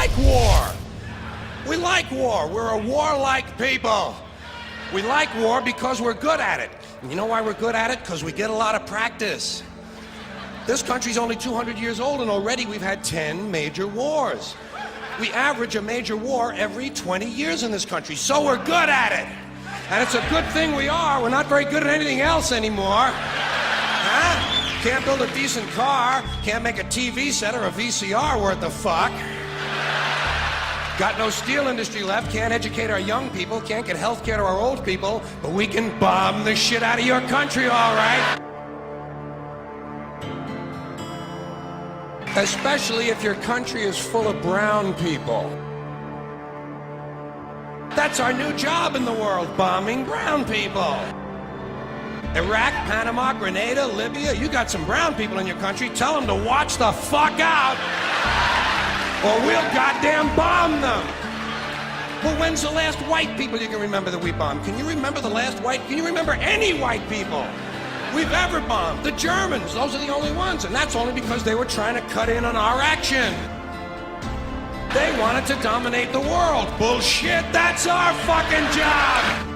like war. We like war. We're a warlike people. We like war because we're good at it. And you know why we're good at it? Because we get a lot of practice. This country's only 200 years old, and already we've had 10 major wars. We average a major war every 20 years in this country, so we're good at it. And it's a good thing we are. We're not very good at anything else anymore. Huh? Can't build a decent car, can't make a TV set or a VCR worth the fuck. Got no steel industry left, can't educate our young people, can't get health care to our old people, but we can bomb the shit out of your country, all right? Especially if your country is full of brown people. That's our new job in the world, bombing brown people. Iraq, Panama, Grenada, Libya, you got some brown people in your country, tell them to watch the fuck out, or we'll goddamn bomb them. Well, when's the last white people you can remember that we bombed? Can you remember the last white, can you remember any white people we've ever bombed? The Germans, those are the only ones, and that's only because they were trying to cut in on our action. They wanted to dominate the world. Bullshit, that's our fucking job!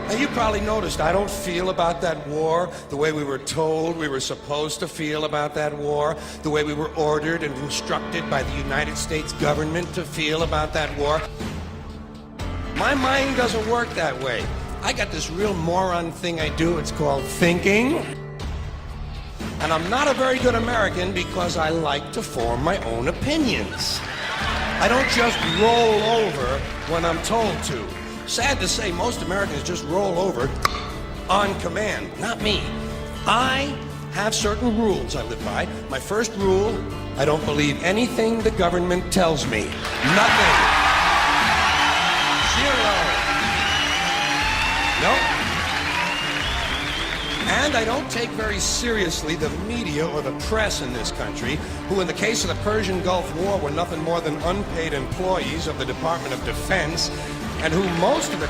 Now, you probably noticed I don't feel about that war the way we were told we were supposed to feel about that war, the way we were ordered and instructed by the United States government to feel about that war. My mind doesn't work that way. I got this real moron thing I do, it's called thinking. And I'm not a very good American because I like to form my own opinions. I don't just roll over when I'm told to. Sad to say, most Americans just roll over on command. Not me. I have certain rules I live by. My first rule, I don't believe anything the government tells me. Nothing. Zero. Nope. And I don't take very seriously the media or the press in this country, who in the case of the Persian Gulf War were nothing more than unpaid employees of the Department of Defense, and who most of the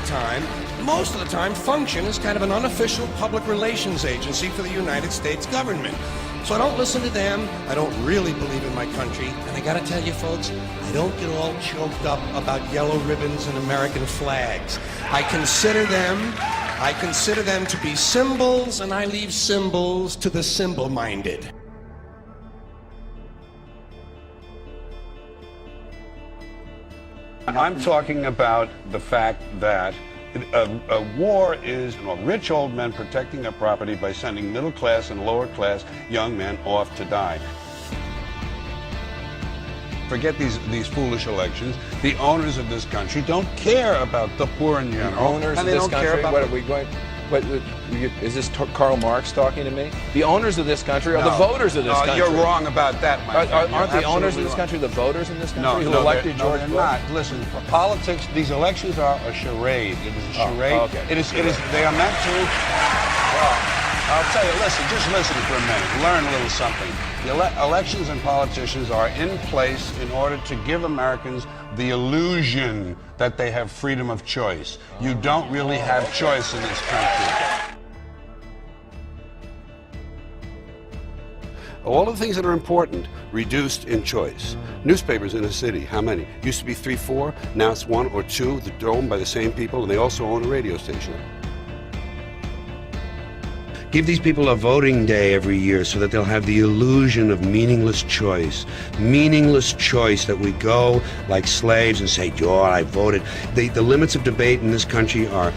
time function as kind of an unofficial public relations agency for the United States government. So I don't listen to them, I don't really believe in my country, and I gotta tell you folks, I don't get all choked up about yellow ribbons and American flags. I consider them to be symbols, and I leave symbols to the symbol-minded. I'm talking about the fact that a war is rich old men protecting their property by sending middle-class and lower-class young men off to die. Forget these foolish elections. The owners of this country don't care about the poor in general. The owners of this country? What are we going? Is this Karl Marx talking to me? The owners of this country are the voters of this country. You're wrong about that, my friend. Aren't the owners of this country the voters in this country who elected George Bush? No, they're not. Listen, politics, these elections are a charade. It is a charade. Oh, okay. They are meant to, well, I'll tell you, just listen for a minute. Learn a little something. The elections and politicians are in place in order to give Americans the illusion that they have freedom of choice. You don't really have choice in this country. All the things that are important, reduced in choice. Newspapers in a city, how many? Used to be 3, 4, now it's 1 or 2. They're owned by the same people, and they also own a radio station. Give these people a voting day every year so that they'll have the illusion of meaningless choice. Meaningless choice that we go like slaves and say, "Oh, I voted." The limits of debate in this country are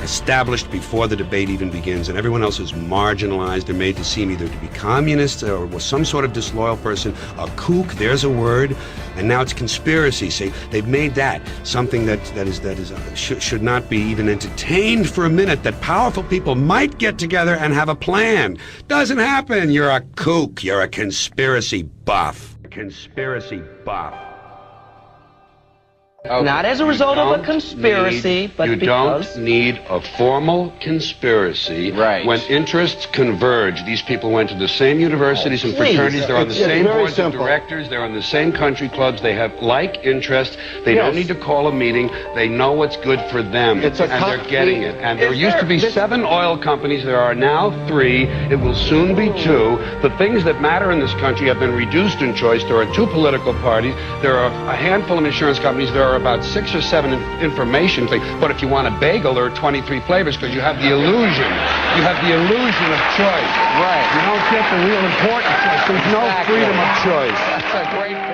established before the debate even begins, and everyone else is marginalized. They're made to seem either to be communists or some sort of disloyal person, a kook, there's a word, and now it's conspiracy. Say they've made that something that should not be even entertained for a minute, that powerful people might get together and have a plan. Doesn't happen. You're a kook. You're a conspiracy buff. Conspiracy buff. Okay. Not as a result of a conspiracy, but you because... don't need a formal conspiracy Right. when interests converge. These people went to the same universities and fraternities. They're on the same boards of directors. They're on the same country clubs. They have like interests. They don't need to call a meeting. They know what's good for them, and they're getting it. And there used to be 7 oil companies. There are now 3. It will soon be 2. The things that matter in this country have been reduced in choice. There are 2 political parties. There are a handful of insurance companies. There are about 6 or 7 information things. But if you want a bagel, there are 23 flavors because you have the illusion. You have the illusion of choice. Right. You don't get the real important choice. There's no freedom of choice. That's a great point.